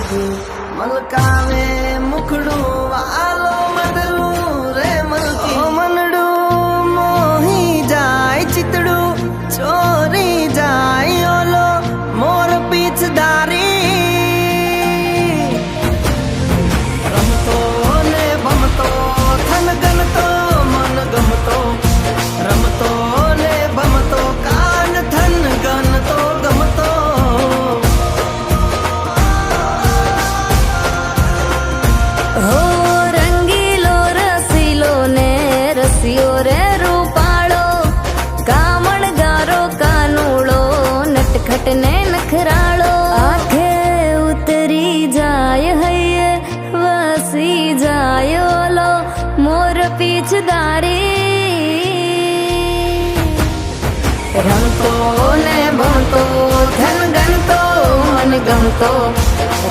મલકાવે મુખડું વાલો મદરું રે મલકી મનડું મોહી જાય ચિતડું ચોરી જાય ઓલો મોર પીછદારી રમતો ને ભમતો થન ગનતો મન ગમતો રમતો ને ભમતો કાન થન ગનતો ગમતો હો રંગીલો રસીલો ને રસિયો રે રૂપાળો કામણગારો કાનુડો નટખટ ને નખરાળો આંખે ઉતરી જાય હૈયે વસી જાય ઓલો મોર પીછદારી રમતો ને ભમતો ધન ગમતો મન ગમતો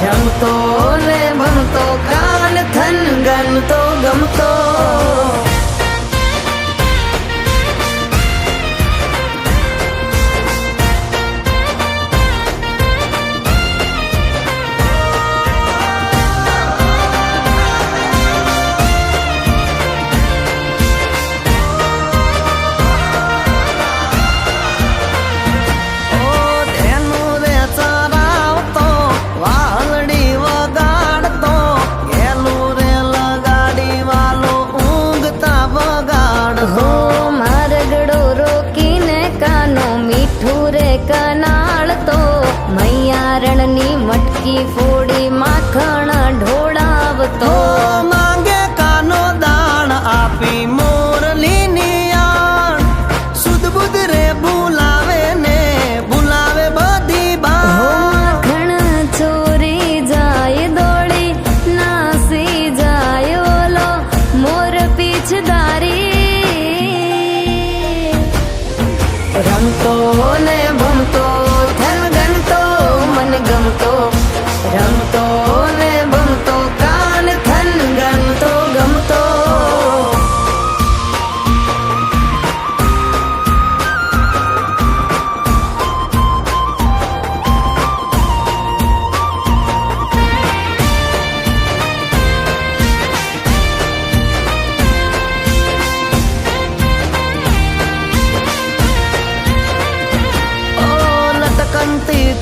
રમતો ને ભમતો કાન થન ગમતો ગમતો હો મારગડો રોકીને કાનો મીઠું રે કનાળતો મૈયારણની મટકી ફોડી માખણ ઢોળાવતો માંગે કાનો દાણ આપી મોરલીની આણ સુધ બુધ રે બોલાવે ને બોલાવે બધી બા માખણ ચોરી જાય દોડી નાસી જાય ઓલો મોર પીછદારી રમતો ને ભમતો ધન ગમતો મન ગમતો રમતો ને ભમતો કાન થન ગમતો ગમતો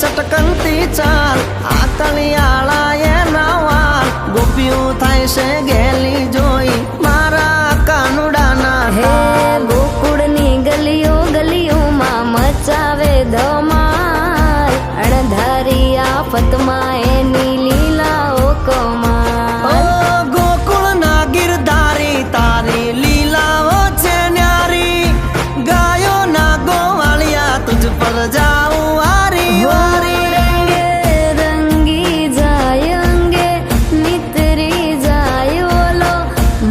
ચટકંતી ચાલ આકલિયાળા એના વાલ ગોપિયું થાય છે ગેલી જોઈ મારા કાનુડાના હે ગોકુળની ગલીઓ ગલીઓમાં મચાવે ધમાલ અણધારી આફતમાં એની લીલાઓ કમાલ ગોકુળ ના ગિરધારી તારી લીલાઓ છે ન્યારી ગાયો ના ગોવાળિયા તુજ પર જાઉં વારી વારી રંગી જાય અંગે નીતરી જાય ઓલો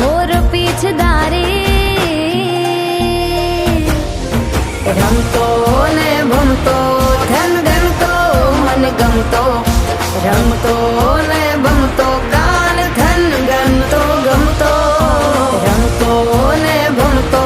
મોર પીછદારી રમતો ને ભમતો ધન ગમતો મન ગમતો રમતો ને ભમતો કાન ધન ગમતો ગમતો રમતો ને ભમતો